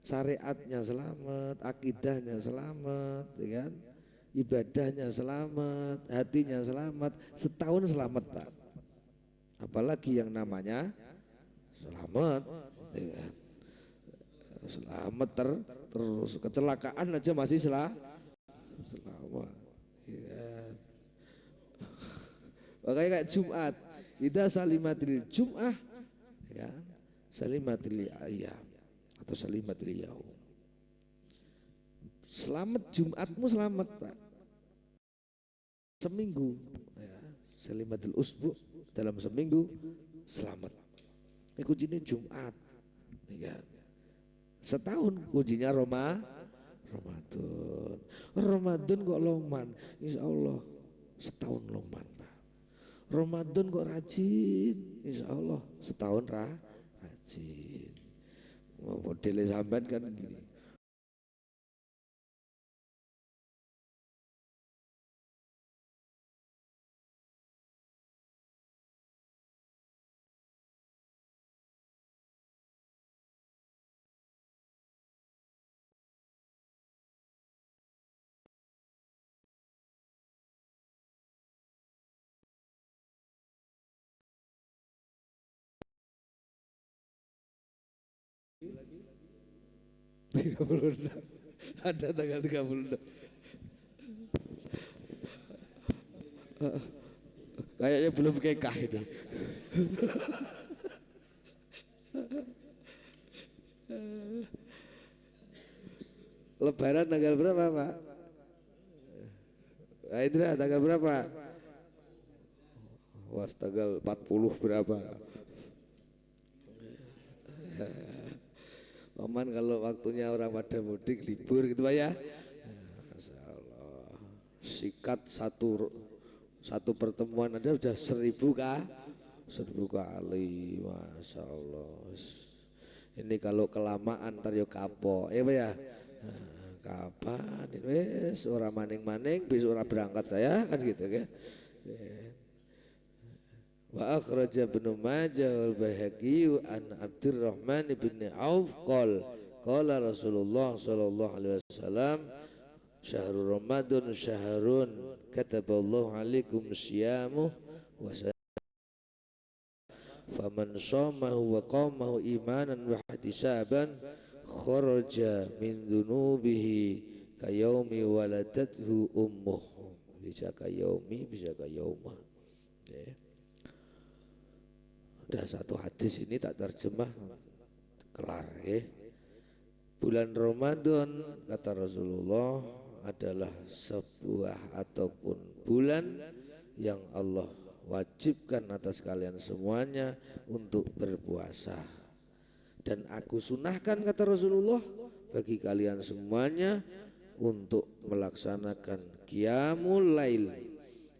Syariatnya selamat, akidahnya selamat, ya kan? Ibadahnya selamat, hatinya selamat, setahun selamat Pak. Apalagi yang namanya selamat, ya kan? Selamat terus kecelakaan aja masih selamat, ya. Makanya kayak Jumat, idza salimatil Jum'ah, ya, salimatil ayyam atau salimatil yaum. Selamat Jumatmu selamat Pak. Seminggu, ya, salimatil usbu, dalam seminggu selamat. Ini kuncinya Jumat, ya. Setahun kuncinya Ramadan. Ramadan kok loman, insya Allah setahun loman Pak. Ramadan kok rajin, insya Allah setahun rajin. Modelnya sampean kan gini. Lagi 36 ada tanggal 36. Kayaknya belum kekah itu. Lebaran tanggal berapa Pak? Indra tanggal berapa? Was tanggal 40 berapa? Paman kalau waktunya orang pada mudik libur gitu Pak ya. Masya Allah. Sikat satu pertemuan ada udah 1000 kah? 1000 kali, Masya Allah. Ini kalau kelamaan ntar yo kapok, ya Pak ya. Kapan ini wes orang maning-maning besok orang berangkat saya kan gitu kan. Wa akhraja Ibnu Majah wal Baihaqi an Abdurrahman bin Auf qala Rasulullah sallallahu alaihi wasallam syahrul Ramadan syahrun kataballahu alaikum siyamuh wa faman shamahu wa qamahu imanan wa ihtisaban kharaja min dunubihi kayaumi waladathu ummuh, bisa kayaumi bisa kayaumah ya. Ada satu hadis ini tak terjemah kelar ya. Bulan Ramadan kata Rasulullah adalah sebuah ataupun bulan yang Allah wajibkan atas kalian semuanya untuk berpuasa. Dan aku sunahkan kata Rasulullah bagi kalian semuanya untuk melaksanakan qiyamul lail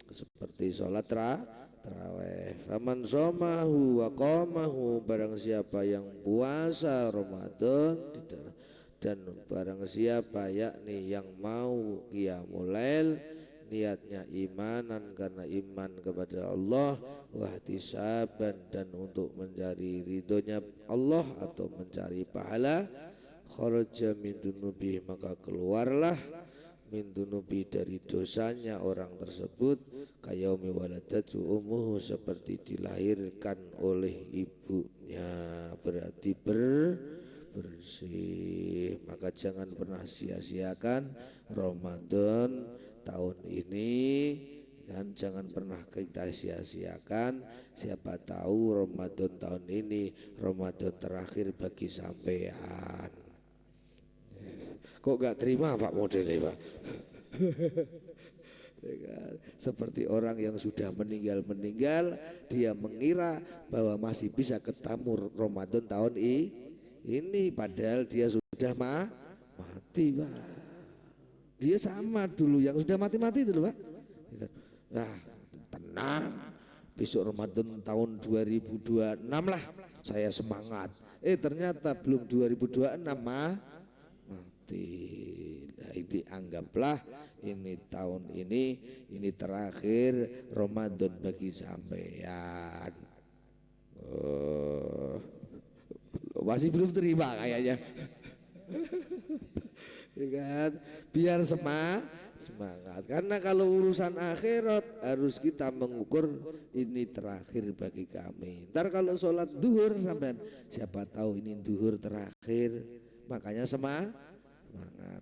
seperti sholat tarawih. Faman shomahu wa qamahu, barang siapa yang puasa Ramadan dan barang siapa yakni yang mau qiyamul lail niatnya imanan karena iman kepada Allah, wahtisaban dan untuk mencari ridhonya Allah atau mencari pahala, kharaja min dunubi maka keluarlah min dunubi dari dosanya orang tersebut kayaumi waladatu ummuhu seperti dilahirkan oleh ibunya, berarti bersih. Maka jangan pernah sia-siakan Ramadan tahun ini kan, jangan pernah kita sia-siakan. Siapa tahu Ramadan tahun ini Ramadan terakhir bagi sampean. Kok gak terima Pak modelnya Pak? Seperti orang yang sudah meninggal dia mengira bahwa masih bisa ketemu Ramadan tahun ini padahal dia sudah mati Pak. Dia sama dulu yang sudah mati itu loh Pak. Nah, tenang, besok Ramadan tahun 2026 lah saya semangat. Ternyata belum 2026 mati. Nah, itu anggaplah ini tahun ini terakhir Ramadan bagi sampean. Masih belum terima kayaknya. Ya kan? Biar semangat. Karena kalau urusan akhirat harus kita mengukur ini terakhir bagi kami. Ntar kalau sholat duhur sampean siapa tahu ini duhur terakhir, makanya semangat.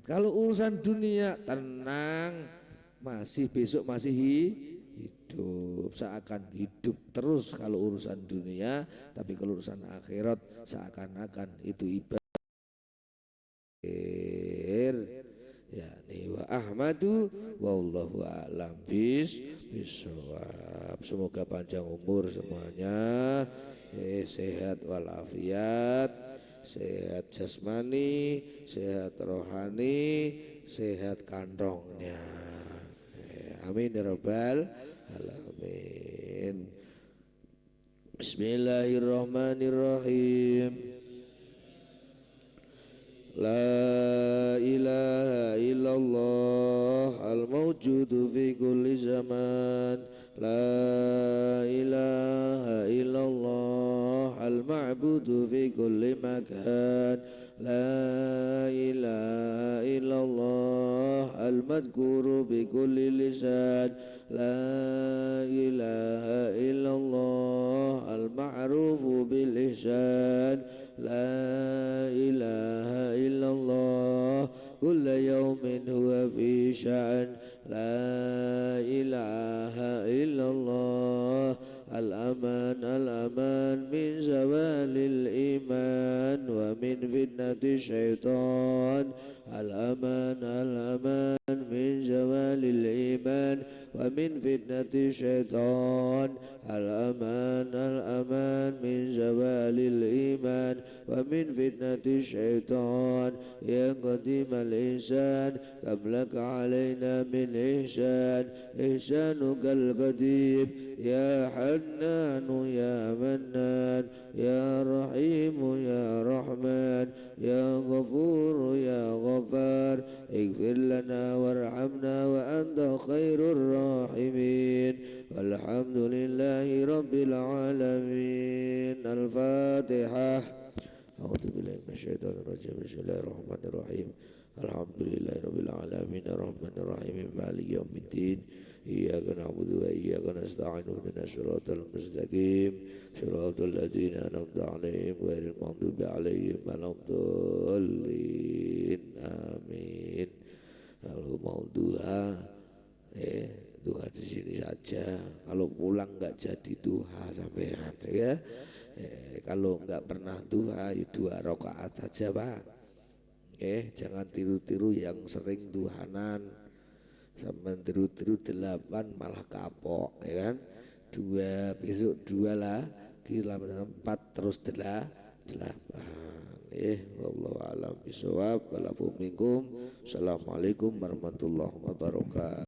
Kalau urusan dunia tenang, masih besok masih hidup, seakan hidup terus kalau urusan dunia. Tapi kalau urusan akhirat seakan-akan itu ibadah. Ya ni wa ahmadu wallahu a'lam bisawab. Semoga panjang umur semuanya, sehat walafiat, sehat jasmani, sehat rohani, sehat kantongnya. Amin ya rabbal alamin. Bismillahirrahmanirrahim. La ilaha illallah al-mawjudu fi kulli zaman. La ilaha illallah al-ma'budu fi kulli makan. La ilaha illallah al-madhkuru bi kulli lisan. La ilaha illallah al-ma'rufu bil ihsan. La ilaha illallah kulla yawmin huwa fi sya'an. La ilaha illallah الأمان الأمان من زوال الإيمان ومن فتنة الشيطان الأمان الأمان من زوال الإيمان ومن فتنة الشيطان الأمان الأمان من زوال الإيمان ومن فتنة الشيطان يا قديم الإحسان كم لك علينا من إحسان إحسانك القديم يا حنان يا منان يا رحيم يا رحمن يا غفور يا غفار اغفر لنا وارحمنا وأنت خير الراحمين والحمد لله رب العالمين. الفاتحة. أعوذ بالله من الشيطان الرجيم. بسم الله الرحمن الرحيم. الحمد لله رب العالمين الرحمن الرحيم مالك يوم الدين إياك نعبد وإياك نستعين اهدنا الصراط المستقيم صراط الذين أنعمت عليهم غير المغضوب عليهم ولا الضالين آمين. Kalau mau duha duha di sini saja. Kalau pulang nggak jadi duha sampean ya. Kalau nggak pernah duha ya 2 rakaat saja Pak. Jangan tiru-tiru yang sering duhanan. Sampai tiru-tiru 8 malah kapok ya kan. 2 besok 2 lah, 4 terus 8. Wallahu a'lam bishawab. Assalamualaikum warahmatullahi wabarakatuh.